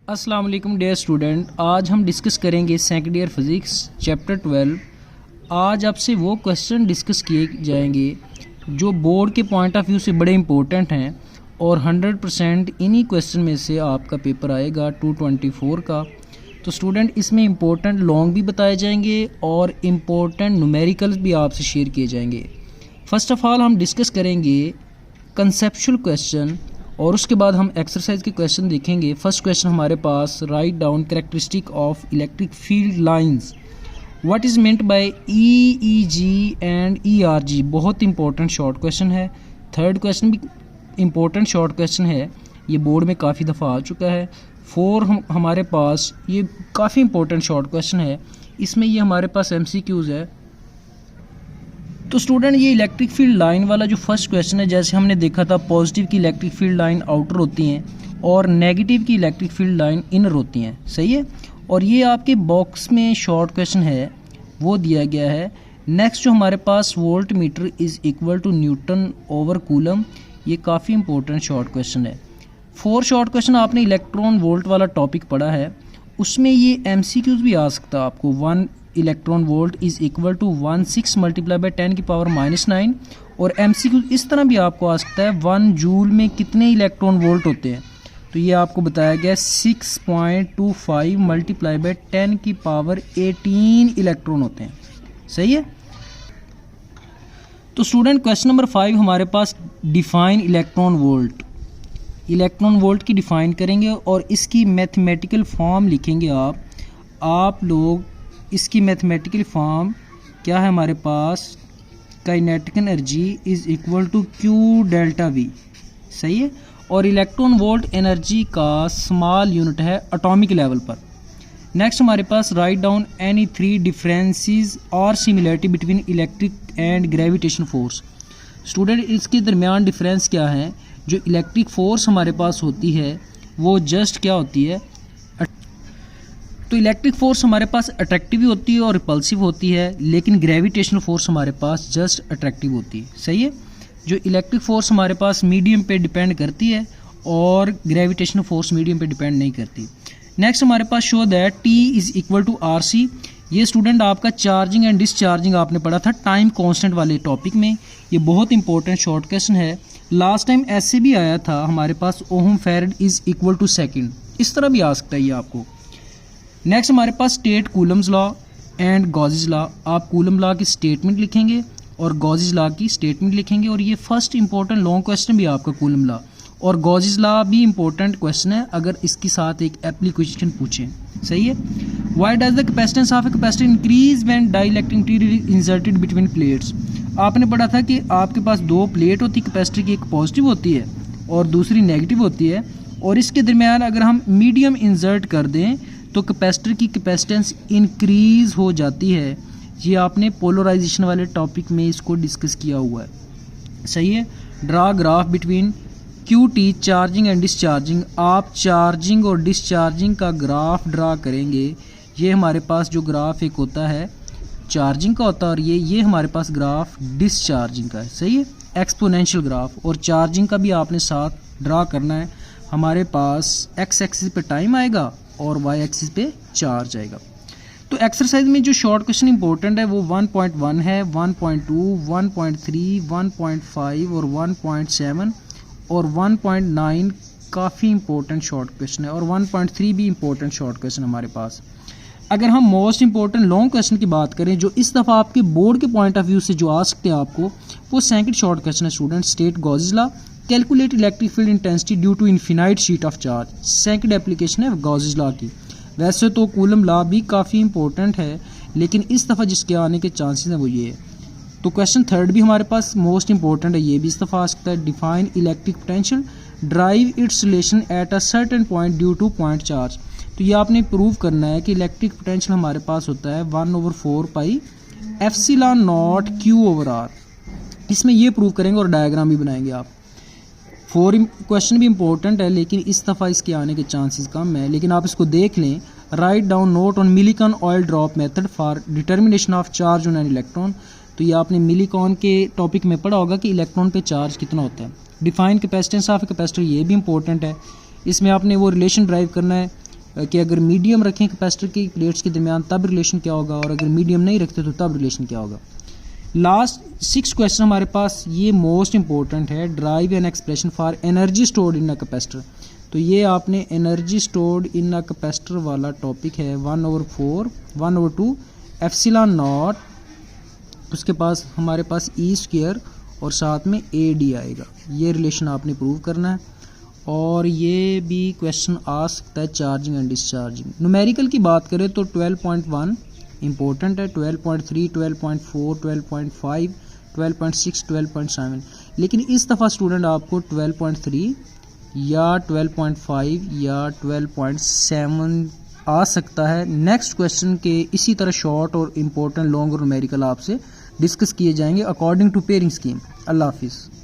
अस्सलाम वालेकुम dear student, आज हम डिस्कस करेंगे सेकंड ईयर फिज़िक्स चैप्टर 12। आज आपसे वो क्वेश्चन डिस्कस किए जाएंगे जो बोर्ड के पॉइंट ऑफ व्यू से बड़े इंपॉर्टेंट हैं और 100% इन्हीं क्वेश्चन में से आपका पेपर आएगा 224 का। तो स्टूडेंट इसमें इम्पोर्टेंट लॉन्ग भी बताए जाएंगे और इम्पोर्टेंट न्यूमेरिकल्स भी आपसे शेयर किए जाएंगे। फ़र्स्ट ऑफ़ ऑल हम डिस्कस करेंगे कंसेप्चुअल क्वेश्चन और उसके बाद हम एक्सरसाइज के क्वेश्चन देखेंगे। फर्स्ट क्वेश्चन हमारे पास, write down characteristic of electric field lines, what is meant by EEG and ERG. बहुत इंपॉर्टेंट शॉर्ट क्वेश्चन है। थर्ड क्वेश्चन भी इंपॉर्टेंट शॉर्ट क्वेश्चन है, ये बोर्ड में काफ़ी दफ़ा आ चुका है। हमारे पास ये काफ़ी इंपॉर्टेंट शॉर्ट क्वेश्चन है, इसमें ये हमारे पास MCQs है। तो स्टूडेंट ये इलेक्ट्रिक फील्ड लाइन वाला जो फर्स्ट क्वेश्चन है, जैसे हमने देखा था पॉजिटिव की इलेक्ट्रिक फील्ड लाइन आउटर होती हैं और नेगेटिव की इलेक्ट्रिक फील्ड लाइन इनर होती हैं, सही है। और ये आपके बॉक्स में शॉर्ट क्वेश्चन है वो दिया गया है। नेक्स्ट जो हमारे पास, volt metre is equal to newton over coulomb, ये काफ़ी इंपॉर्टेंट शॉर्ट क्वेश्चन है। 4 शॉर्ट क्वेश्चन आपने इलेक्ट्रॉन वोल्ट वाला टॉपिक पढ़ा है, उसमें ये MCQs भी आ सकता है आपको। 1 electron volt is equal to 16 multiply by 10 की पावर -9। और MCQ इस तरह भी आपको आ सकता है, 1 जूल में कितने इलेक्ट्रॉन वोल्ट होते हैं, तो ये आपको बताया गया 6.25 मल्टीप्लाई बाई 10 की पावर 18 इलेक्ट्रॉन होते हैं, सही है। तो स्टूडेंट क्वेश्चन नंबर 5 हमारे पास, define electron volt. Electron volt की डिफाइन करेंगे और इसकी मैथमेटिकल फॉर्म लिखेंगे आप लोग। इसकी मैथमेटिकल फॉर्म क्या है हमारे पास, kinetic energy is equal to Q delta V, सही है। और इलेक्ट्रॉन वोल्ट एनर्जी का स्मॉल यूनिट है एटॉमिक लेवल पर। नेक्स्ट हमारे पास, राइट डाउन एनी 3 डिफरेंसेस और similarity between electric and gravitation force. Student इसके दरमियान डिफरेंस क्या है, जो इलेक्ट्रिक फोर्स हमारे पास होती है वो जस्ट क्या होती है, तो इलेक्ट्रिक फोर्स हमारे पास अट्रैक्टिव भी होती है और रिपल्सिव होती है, लेकिन ग्रेविटेशनल फोर्स हमारे पास जस्ट अट्रैक्टिव होती है, सही है। जो इलेक्ट्रिक फोर्स हमारे पास मीडियम पे डिपेंड करती है और ग्रेविटेशनल फोर्स मीडियम पे डिपेंड नहीं करती। नेक्स्ट हमारे पास, show that T is equal to RC। ये स्टूडेंट आपका चार्जिंग एंड डिस्चार्जिंग आपने पढ़ा था टाइम कॉन्स्टेंट वाले टॉपिक में, ये बहुत इंपॉर्टेंट शॉर्ट क्वेश्चन है। लास्ट टाइम ऐसे भी आया था हमारे पास, ohm farad is equal to second, इस तरह भी आ सकता है ये आपको। नेक्स्ट हमारे पास, state Coulomb's law and Gauss's law. आप कूलम लॉ की स्टेटमेंट लिखेंगे और गॉसेज लॉ की स्टेटमेंट लिखेंगे, और ये फर्स्ट इंपॉर्टेंट लॉन्ग क्वेश्चन भी आपका कूलम लॉ और गॉसेज लॉ भी इंपॉर्टेंट क्वेश्चन है अगर इसके साथ एक एप्लीकेशन पूछें, सही है। Why does the capacitance of a capacitor increase when dielectric material inserted between plates. आपने पढ़ा था कि आपके पास 2 प्लेट होती है कैपेसिटर की, एक पॉजिटिव होती है और दूसरी नेगेटिव होती है, और इसके दरमियान अगर हम मीडियम इंसर्ट कर दें तो कैपेसिटर की कैपेसिटेंस इंक्रीज हो जाती है। ये आपने पोलराइजेशन वाले टॉपिक में इसको डिस्कस किया हुआ है, सही है। Draw graph between QT charging and discharging. आप चार्जिंग और डिस्चार्जिंग का ग्राफ ड्रा करेंगे। ये हमारे पास जो ग्राफ एक होता है चार्जिंग का होता है और ये हमारे पास ग्राफ डिस्चार्जिंग का है, सही है, एक्सपोनेंशियल ग्राफ। और चार्जिंग का भी आपने साथ ड्रा करना है। हमारे पास x एक्सिस पे टाइम आएगा और y एक्सिस पे चार्ज आएगा। तो एक्सरसाइज में जो शॉर्ट क्वेश्चन इंपॉर्टेंट है वो 1.1 है, 1.2, 1.3, 1.5 और 1.7 और 1.9 काफ़ी इंपॉर्टेंट शॉर्ट क्वेश्चन है, और 1.3 भी इंपॉर्टेंट शॉर्ट क्वेश्चन हमारे पास। अगर हम मोस्ट इंपॉर्टेंट लॉन्ग क्वेश्चन की बात करें जो इस दफ़ा आपके बोर्ड के पॉइंट ऑफ व्यू से जो आ सकते हैं आपको, वो सेकंड शॉर्ट क्वेश्चन है student, state Gauss's law, calculate electric field intensity due to infinite sheet of charge. Second application है गॉसेज लॉ की। वैसे तो कूलम लॉ भी काफ़ी इंपॉर्टेंट है, लेकिन इस दफ़ा जिसके आने के चांसेस हैं वो ये है। तो क्वेश्चन थर्ड भी हमारे पास मोस्ट इंपॉर्टेंट है, ये भी इस दफ़ा आ सकता है। Define electric potential, drive it's relation at a certain point due two point charge. तो ये आपने प्रूव करना है कि इलेक्ट्रिक पोटेंशियल हमारे पास होता है 1/4 पाई एप्सिलॉन नॉट Q/R। इसमें ये प्रूव करेंगे और डायग्राम भी बनाएंगे आप। 4 क्वेश्चन भी इंपॉर्टेंट है, लेकिन इस दफ़ा इसके आने के चांसेस कम है, लेकिन आप इसको देख लें। Write down note on Millikan oil drop method for determination of charge on an electron. तो ये आपने मिलीकॉन के टॉपिक में पढ़ा होगा कि इलेक्ट्रॉन पे चार्ज कितना होता है। डिफाइन कैपेसिटेंस ऑफ कैपेसिटर, ये भी इंपॉर्टेंट है। इसमें आपने वो रिलेशन ड्राइव करना है कि अगर मीडियम रखें कैपेसिटर की प्लेट्स के दरमियान तब रिलेशन क्या होगा, और अगर मीडियम नहीं रखते तो तब रिलेशन क्या होगा। लास्ट 6 क्वेश्चन हमारे पास, ये मोस्ट इंपॉर्टेंट है। Drive an expression for energy stored in a capacitor. तो ये आपने energy stored in a capacitor वाला टॉपिक है 1/2 एप्सिलॉन नॉट, उसके पास हमारे पास ई स्क्वायर और साथ में ए डी आएगा। ये रिलेशन आपने प्रूव करना है। और ये भी क्वेश्चन आ सकता है चार्जिंग एंड डिस्चार्जिंग। न्यूमेरिकल की बात करें तो 12.1 इंपॉर्टेंट है, 12.3, 12.4, 12.5, 12.6, 12.7। लेकिन इस दफ़ा स्टूडेंट आपको 12.3 या 12.5 या 12.7 आ सकता है। नेक्स्ट क्वेश्चन के इसी तरह शॉर्ट और इम्पोर्टेंट लॉन्ग और न्यूमेरिकल आपसे डिस्कस किए जाएंगे अकॉर्डिंग टू पेयरिंग स्कीम। अल्लाह हाफिज़।